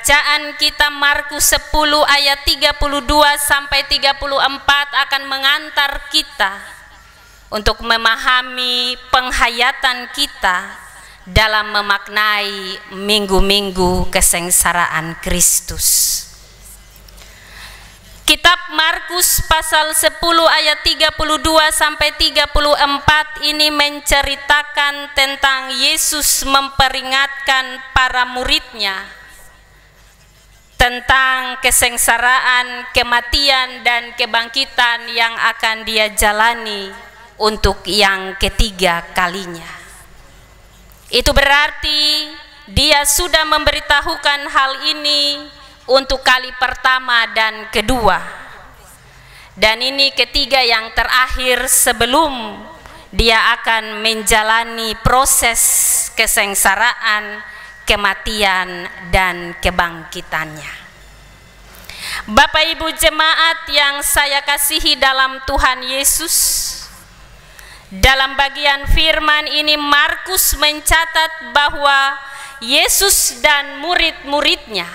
Bacaan kita Markus 10 ayat 32 sampai 34 akan mengantar kita untuk memahami penghayatan kita dalam memaknai minggu-minggu kesengsaraan Kristus. Kitab Markus pasal 10 ayat 32 sampai 34 ini menceritakan tentang Yesus memperingatkan para muridnya tentang kesengsaraan, kematian, dan kebangkitan yang akan dia jalani untuk yang ketiga kalinya. Itu berarti dia sudah memberitahukan hal ini untuk kali pertama dan kedua. Dan ini ketiga yang terakhir sebelum dia akan menjalani proses kesengsaraan, kematian, dan kebangkitannya. Bapak Ibu jemaat yang saya kasihi dalam Tuhan Yesus, dalam bagian firman ini Markus mencatat bahwa Yesus dan murid-muridnya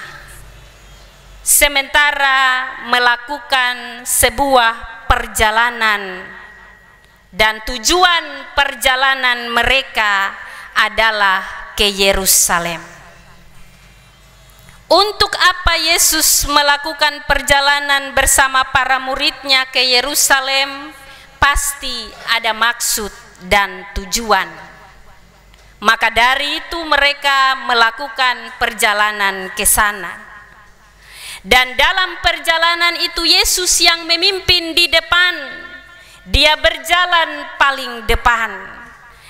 sementara melakukan sebuah perjalanan, dan tujuan perjalanan mereka adalah ke Yerusalem. Untuk apa Yesus melakukan perjalanan bersama para muridnya ke Yerusalem? Pasti ada maksud dan tujuan. Maka dari itu mereka melakukan perjalanan ke sana. Dan dalam perjalanan itu Yesus yang memimpin di depan. Dia berjalan paling depan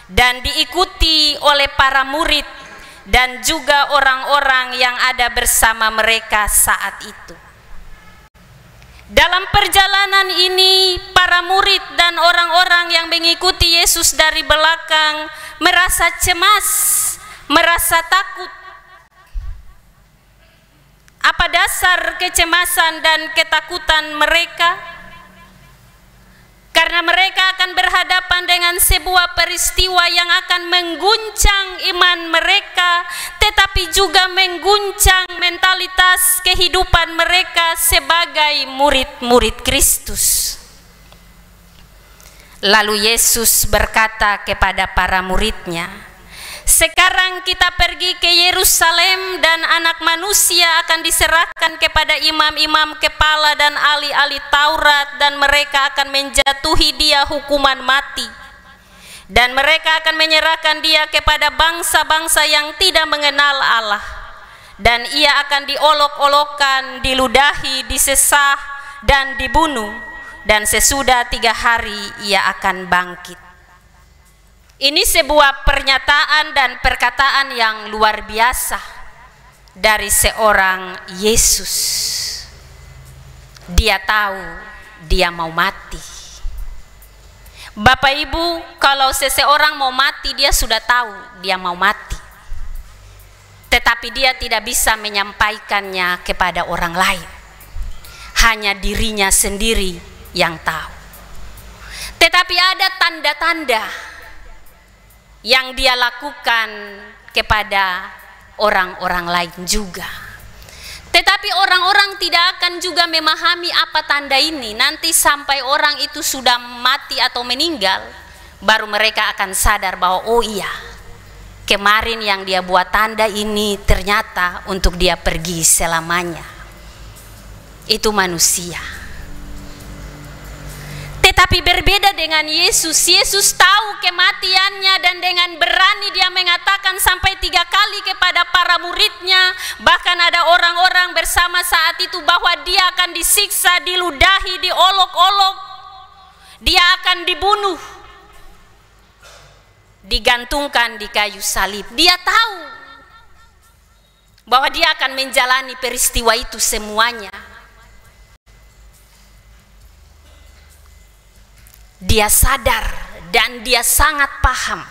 dan diikuti oleh para murid dan juga orang-orang yang ada bersama mereka saat itu. Dalam perjalanan ini para murid dan orang-orang yang mengikuti Yesus dari belakang merasa cemas, merasa takut. Apa dasar kecemasan dan ketakutan mereka? Karena mereka akan berhadapan dengan sebuah peristiwa yang akan mengguncang iman mereka, tetapi juga mengguncang mentalitas kehidupan mereka sebagai murid-murid Kristus. Lalu Yesus berkata kepada para muridnya, "Sekarang kita pergi ke Yerusalem dan Anak Manusia akan diserahkan kepada imam-imam kepala dan ahli-ahli Taurat, dan mereka akan menjatuhi dia hukuman mati. Dan mereka akan menyerahkan dia kepada bangsa-bangsa yang tidak mengenal Allah. Dan ia akan diolok-olokkan, diludahi, disesah, dan dibunuh. Dan sesudah 3 hari ia akan bangkit." Ini sebuah pernyataan dan perkataan yang luar biasa dari seorang Yesus. Dia tahu dia mau mati. Bapak Ibu, kalau seseorang mau mati, dia sudah tahu dia mau mati. Tetapi dia tidak bisa menyampaikannya kepada orang lain. Hanya dirinya sendiri yang tahu. Tetapi ada tanda-tanda yang dia lakukan kepada orang-orang lain juga. Tetapi orang-orang tidak akan juga memahami apa tanda ini. Nanti sampai orang itu sudah mati atau meninggal, baru mereka akan sadar bahwa oh iya, kemarin yang dia buat tanda ini ternyata untuk dia pergi selamanya. Itu manusia. Tetapi berbeda dengan Yesus. Yesus tahu kematiannya, dan dengan berani dia mengatakan sampai 3 kali kepada para muridnya, bahkan ada orang-orang bersama saat itu, bahwa dia akan disiksa, diludahi, diolok-olok, dia akan dibunuh, digantungkan di kayu salib. Dia tahu bahwa dia akan menjalani peristiwa itu semuanya. Dia sadar dan dia sangat paham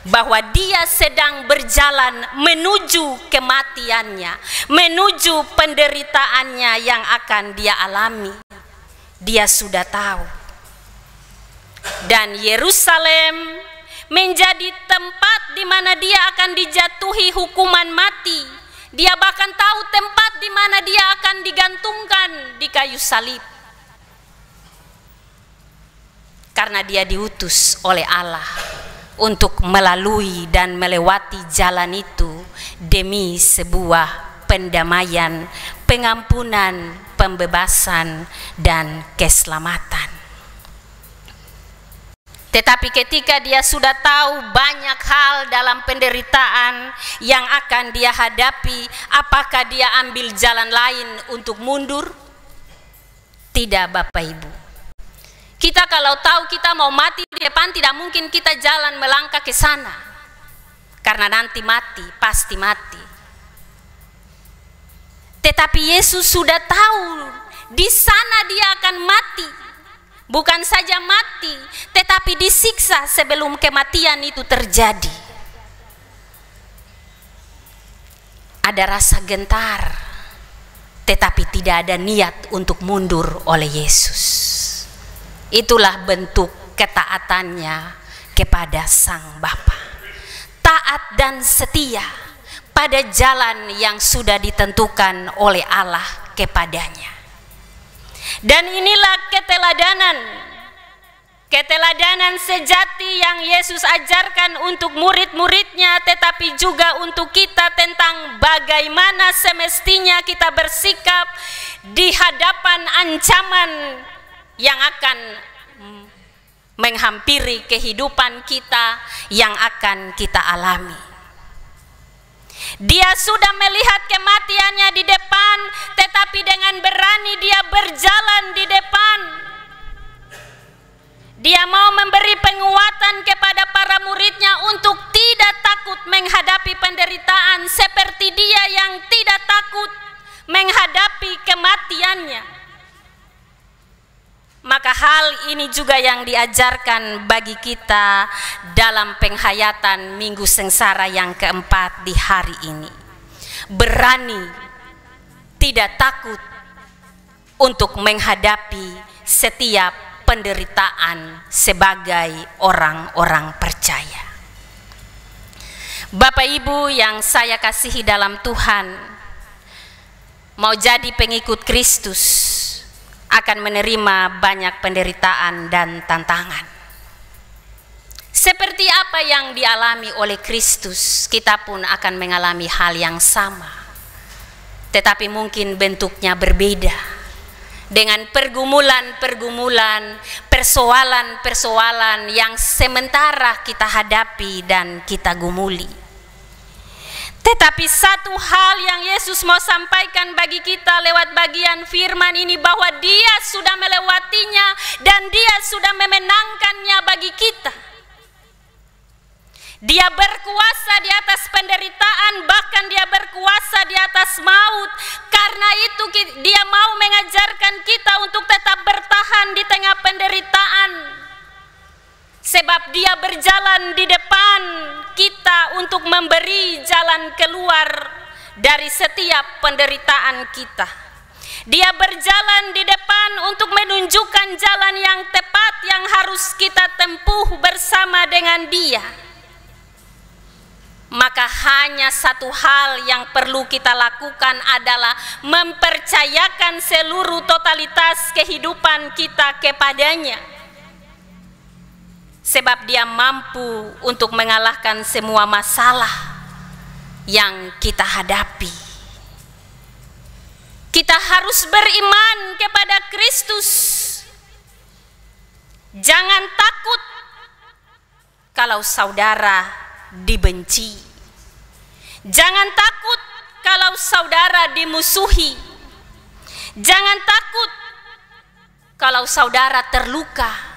bahwa dia sedang berjalan menuju kematiannya, menuju penderitaannya yang akan dia alami. Dia sudah tahu. Dan Yerusalem menjadi tempat di mana dia akan dijatuhi hukuman mati, Dia bahkan tahu tempat di mana dia akan digantungkan di kayu salib. Karena dia diutus oleh Allah untuk melalui dan melewati jalan itu demi sebuah pendamaian, pengampunan, pembebasan, dan keselamatan. Tetapi ketika dia sudah tahu banyak hal dalam penderitaan yang akan dia hadapi, apakah dia ambil jalan lain untuk mundur? Tidak, Bapak Ibu. Kita kalau tahu kita mau mati di depan, tidak mungkin kita jalan melangkah ke sana. Karena nanti mati, pasti mati. Tetapi Yesus sudah tahu di sana dia akan mati. Bukan saja mati, tetapi disiksa sebelum kematian itu terjadi. Ada rasa gentar, tetapi tidak ada niat untuk mundur oleh Yesus. Itulah bentuk ketaatannya kepada Sang Bapa. Taat dan setia pada jalan yang sudah ditentukan oleh Allah kepadanya. Dan inilah keteladanan sejati yang Yesus ajarkan untuk murid-muridnya, tetapi juga untuk kita tentang bagaimana semestinya kita bersikap di hadapan ancaman yang akan menghampiri kehidupan kita, yang akan kita alami. Dia sudah melihat kematiannya di depan, tetapi dengan berani dia berjalan di depan. Dia mau memberi penguatan kepada para muridnya untuk tidak takut menghadapi penderitaan, seperti dia yang tidak takut menghadapi kematiannya. Maka hal ini juga yang diajarkan bagi kita dalam penghayatan Minggu Sengsara yang keempat di hari ini. Berani, tidak takut untuk menghadapi setiap penderitaan sebagai orang-orang percaya. Bapak Ibu yang saya kasihi dalam Tuhan, mau jadi pengikut Kristus akan menerima banyak penderitaan dan tantangan. Seperti apa yang dialami oleh Kristus, kita pun akan mengalami hal yang sama. Tetapi mungkin bentuknya berbeda. Dengan pergumulan-pergumulan, persoalan-persoalan yang sementara kita hadapi dan kita gumuli. Tetapi satu hal yang Yesus mau sampaikan bagi kita lewat bagian firman ini, bahwa dia sudah melewatinya dan dia sudah memenangkannya bagi kita. Dia berkuasa di atas penderitaan, bahkan dia berkuasa di atas maut. Karena itu dia mau mengajarkan kita untuk tetap bertahan di tengah penderitaan. Sebab dia berjalan di depan kita untuk memberi jalan keluar dari setiap penderitaan kita. Dia berjalan di depan untuk menunjukkan jalan yang tepat yang harus kita tempuh bersama dengan dia. Maka hanya satu hal yang perlu kita lakukan adalah mempercayakan seluruh totalitas kehidupan kita kepadanya. Sebab dia mampu untuk mengalahkan semua masalah yang kita hadapi. Kita harus beriman kepada Kristus. Jangan takut kalau saudara dibenci. Jangan takut kalau saudara dimusuhi. Jangan takut kalau saudara terluka.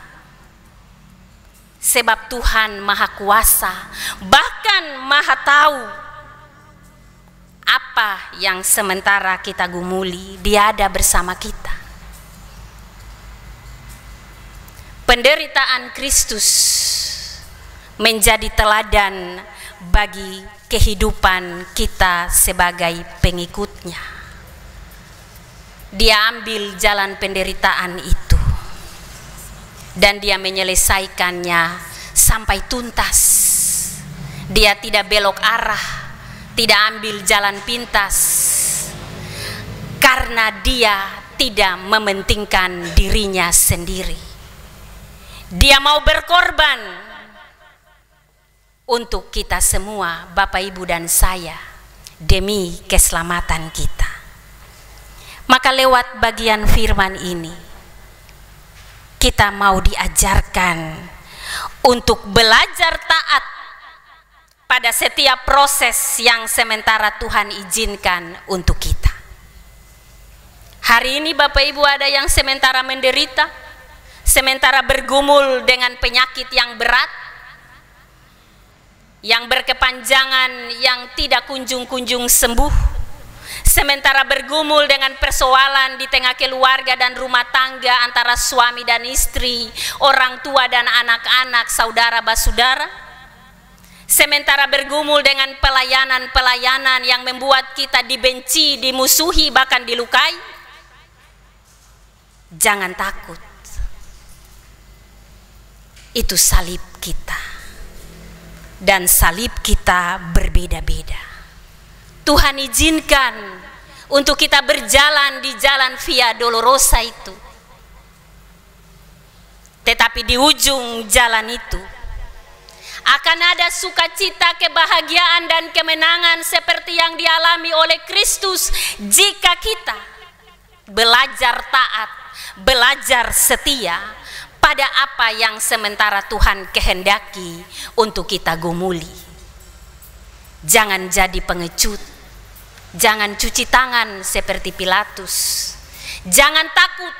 Sebab Tuhan Maha Kuasa, bahkan Maha Tahu apa yang sementara kita gumuli. Dia ada bersama kita. Penderitaan Kristus menjadi teladan bagi kehidupan kita sebagai pengikutnya. Dia ambil jalan penderitaan itu dan dia menyelesaikannya sampai tuntas. Dia tidak belok arah, tidak ambil jalan pintas, karena dia tidak mementingkan dirinya sendiri. Dia mau berkorban untuk kita semua, Bapak, Ibu, dan saya, demi keselamatan kita. Maka lewat bagian firman ini, kita mau diajarkan untuk belajar taat pada setiap proses yang sementara Tuhan izinkan untuk kita. Hari ini Bapak Ibu ada yang sementara menderita, sementara bergumul dengan penyakit yang berat, yang berkepanjangan, yang tidak kunjung-kunjung sembuh, sementara bergumul dengan persoalan di tengah keluarga dan rumah tangga antara suami dan istri, orang tua dan anak-anak, saudara basudara, sementara bergumul dengan pelayanan-pelayanan yang membuat kita dibenci, dimusuhi, bahkan dilukai. Jangan takut, itu salib kita, dan salib kita berbeda-beda. Tuhan izinkan untuk kita berjalan di jalan Via Dolorosa itu. Tetapi di ujung jalan itu akan ada sukacita, kebahagiaan, dan kemenangan seperti yang dialami oleh Kristus jika kita belajar taat, belajar setia pada apa yang sementara Tuhan kehendaki untuk kita gumuli. Jangan jadi pengecut. Jangan cuci tangan seperti Pilatus. Jangan takut.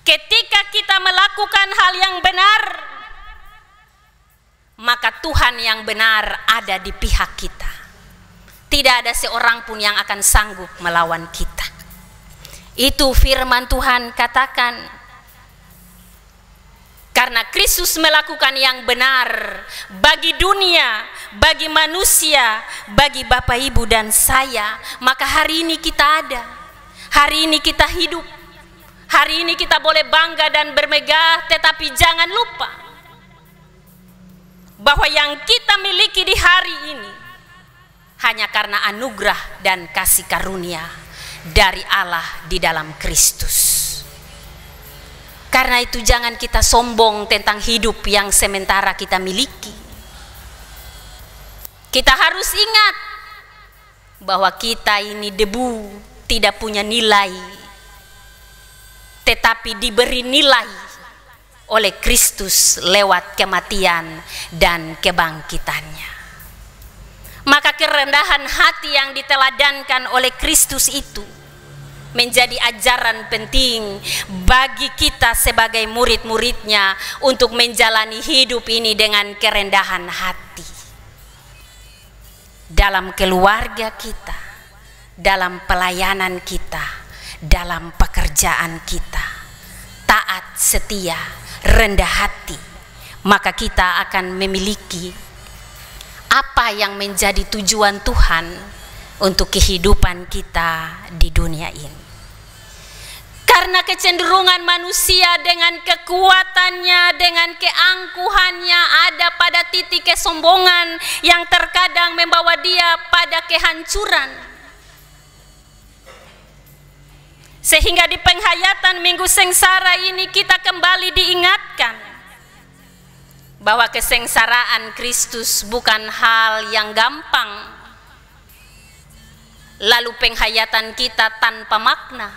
Ketika kita melakukan hal yang benar, maka Tuhan yang benar ada di pihak kita. Tidak ada seorang pun yang akan sanggup melawan kita. Itu firman Tuhan katakan. Karena Kristus melakukan yang benar bagi dunia, bagi manusia, bagi Bapak, Ibu, dan saya, maka hari ini kita ada. Hari ini kita hidup. Hari ini kita boleh bangga dan bermegah, tetapi jangan lupa bahwa yang kita miliki di hari ini hanya karena anugerah dan kasih karunia dari Allah di dalam Kristus. Karena itu jangan kita sombong tentang hidup yang sementara kita miliki. Kita harus ingat bahwa kita ini debu, tidak punya nilai, tetapi diberi nilai oleh Kristus lewat kematian dan kebangkitannya. Maka kerendahan hati yang diteladankan oleh Kristus itu menjadi ajaran penting bagi kita sebagai murid-muridnya untuk menjalani hidup ini dengan kerendahan hati. Dalam keluarga kita, dalam pelayanan kita, dalam pekerjaan kita, taat, setia, rendah hati, maka kita akan memiliki apa yang menjadi tujuan Tuhan untuk kehidupan kita di dunia ini. Karena kecenderungan manusia dengan kekuatannya, dengan keangkuhannya ada pada titik kesombongan yang terkadang membawa dia pada kehancuran. Sehingga di penghayatan Minggu Sengsara ini kita kembali diingatkan bahwa kesengsaraan Kristus bukan hal yang gampang. Lalu penghayatan kita tanpa makna.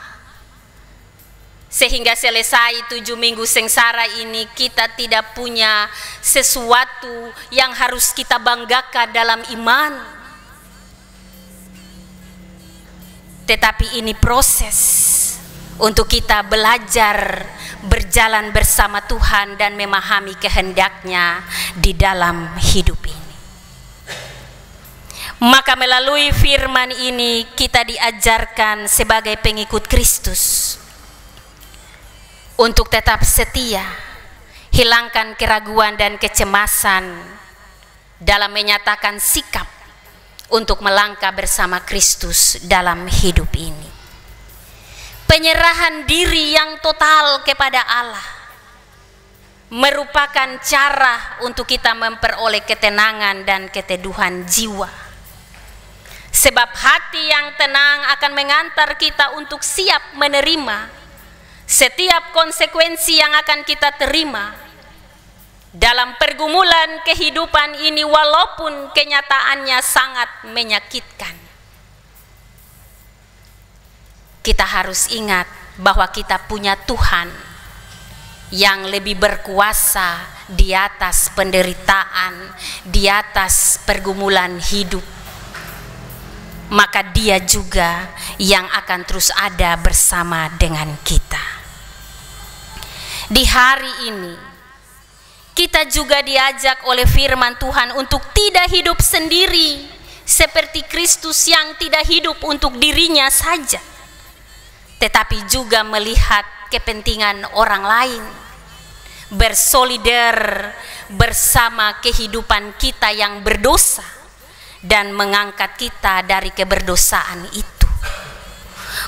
Sehingga selesai 7 minggu sengsara ini kita tidak punya sesuatu yang harus kita banggakan dalam iman. Tetapi ini proses untuk kita belajar berjalan bersama Tuhan dan memahami kehendaknya di dalam hidup ini. Maka melalui firman ini kita diajarkan sebagai pengikut Kristus untuk tetap setia, hilangkan keraguan dan kecemasan dalam menyatakan sikap untuk melangkah bersama Kristus dalam hidup ini. Penyerahan diri yang total kepada Allah, merupakan cara untuk kita memperoleh ketenangan dan keteduhan jiwa. Sebab hati yang tenang akan mengantar kita untuk siap menerima setiap konsekuensi yang akan kita terima dalam pergumulan kehidupan ini, walaupun kenyataannya sangat menyakitkan. Kita harus ingat bahwa kita punya Tuhan yang lebih berkuasa di atas penderitaan, di atas pergumulan hidup. Maka Dia juga yang akan terus ada bersama dengan kita. Di hari ini kita juga diajak oleh firman Tuhan untuk tidak hidup sendiri seperti Kristus yang tidak hidup untuk dirinya saja, tetapi juga melihat kepentingan orang lain, bersolidar bersama kehidupan kita yang berdosa dan mengangkat kita dari keberdosaan itu.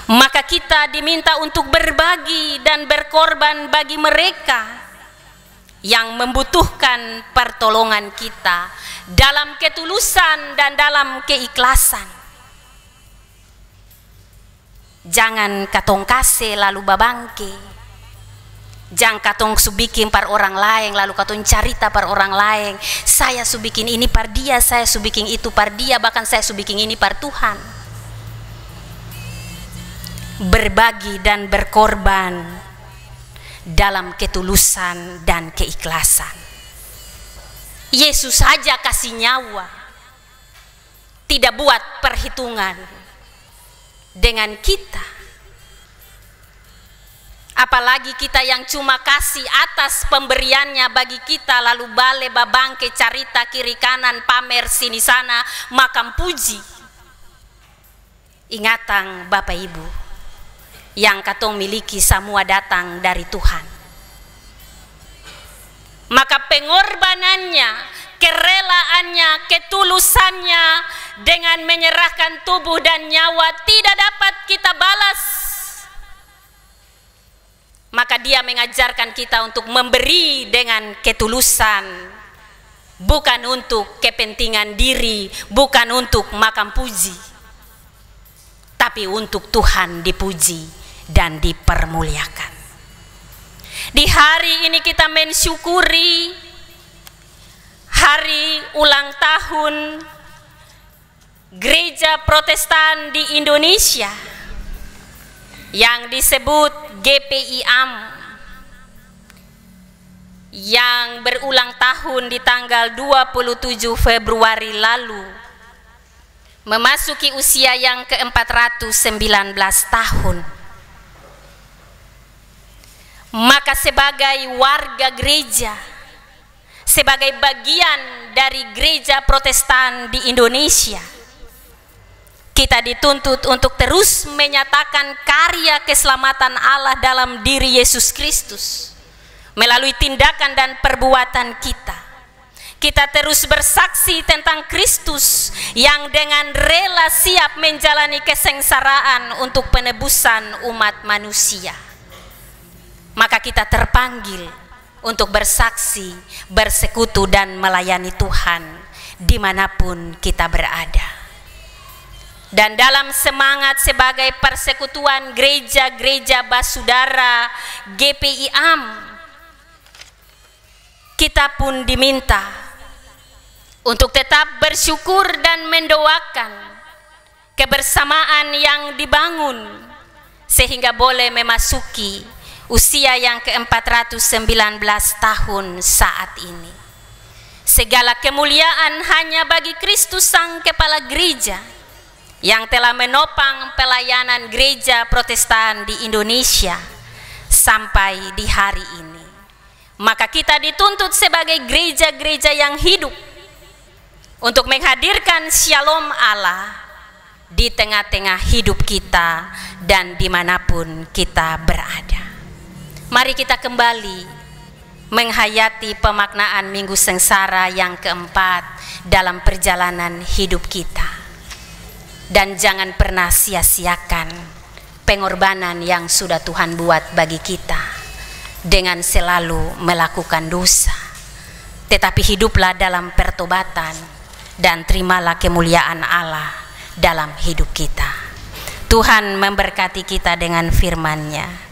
Maka kita diminta untuk berbagi dan berkorban bagi mereka yang membutuhkan pertolongan kita dalam ketulusan dan dalam keikhlasan. Jangan katong kase lalu babangke, jangan katong subikin par orang lain lalu katong cerita par orang lain, saya subikin ini par dia, saya subikin itu par dia, bahkan saya subikin ini par Tuhan. Berbagi dan berkorban dalam ketulusan dan keikhlasan. Yesus saja kasih nyawa, tidak buat perhitungan dengan kita. Apalagi kita yang cuma kasih atas pemberiannya bagi kita, lalu bale babangke carita kiri kanan, pamer sini sana, makam puji. Ingatan Bapak Ibu, yang katong miliki semua datang dari Tuhan. Maka pengorbanannya, kerelaannya, ketulusannya dengan menyerahkan tubuh dan nyawa tidak dapat kita balas. Maka Dia mengajarkan kita untuk memberi dengan ketulusan, bukan untuk kepentingan diri, bukan untuk makam puji, tapi untuk Tuhan dipuji dan dipermuliakan. Di hari ini kita mensyukuri hari ulang tahun Gereja Protestan di Indonesia yang disebut GPIAM, yang berulang tahun di tanggal 27 Februari lalu, memasuki usia yang ke-419 tahun. Maka sebagai warga gereja, sebagai bagian dari Gereja Protestan di Indonesia, kita dituntut untuk terus menyatakan karya keselamatan Allah dalam diri Yesus Kristus melalui tindakan dan perbuatan kita. Kita terus bersaksi tentang Kristus yang dengan rela siap menjalani kesengsaraan untuk penebusan umat manusia. Maka kita terpanggil untuk bersaksi, bersekutu dan melayani Tuhan dimanapun kita berada. Dan dalam semangat sebagai persekutuan gereja-gereja basudara GPIAM, kita pun diminta untuk tetap bersyukur dan mendoakan kebersamaan yang dibangun sehingga boleh memasuki usia yang ke-419 tahun saat ini. Segala kemuliaan hanya bagi Kristus Sang Kepala Gereja yang telah menopang pelayanan Gereja Protestan di Indonesia sampai di hari ini. Maka kita dituntut sebagai gereja-gereja yang hidup untuk menghadirkan Shalom Allah di tengah-tengah hidup kita dan dimanapun kita berada. Mari kita kembali menghayati pemaknaan Minggu Sengsara yang keempat dalam perjalanan hidup kita. Dan jangan pernah sia-siakan pengorbanan yang sudah Tuhan buat bagi kita. dengan selalu melakukan dosa, tetapi hiduplah dalam pertobatan dan terimalah kemuliaan Allah dalam hidup kita. Tuhan memberkati kita dengan firman-Nya.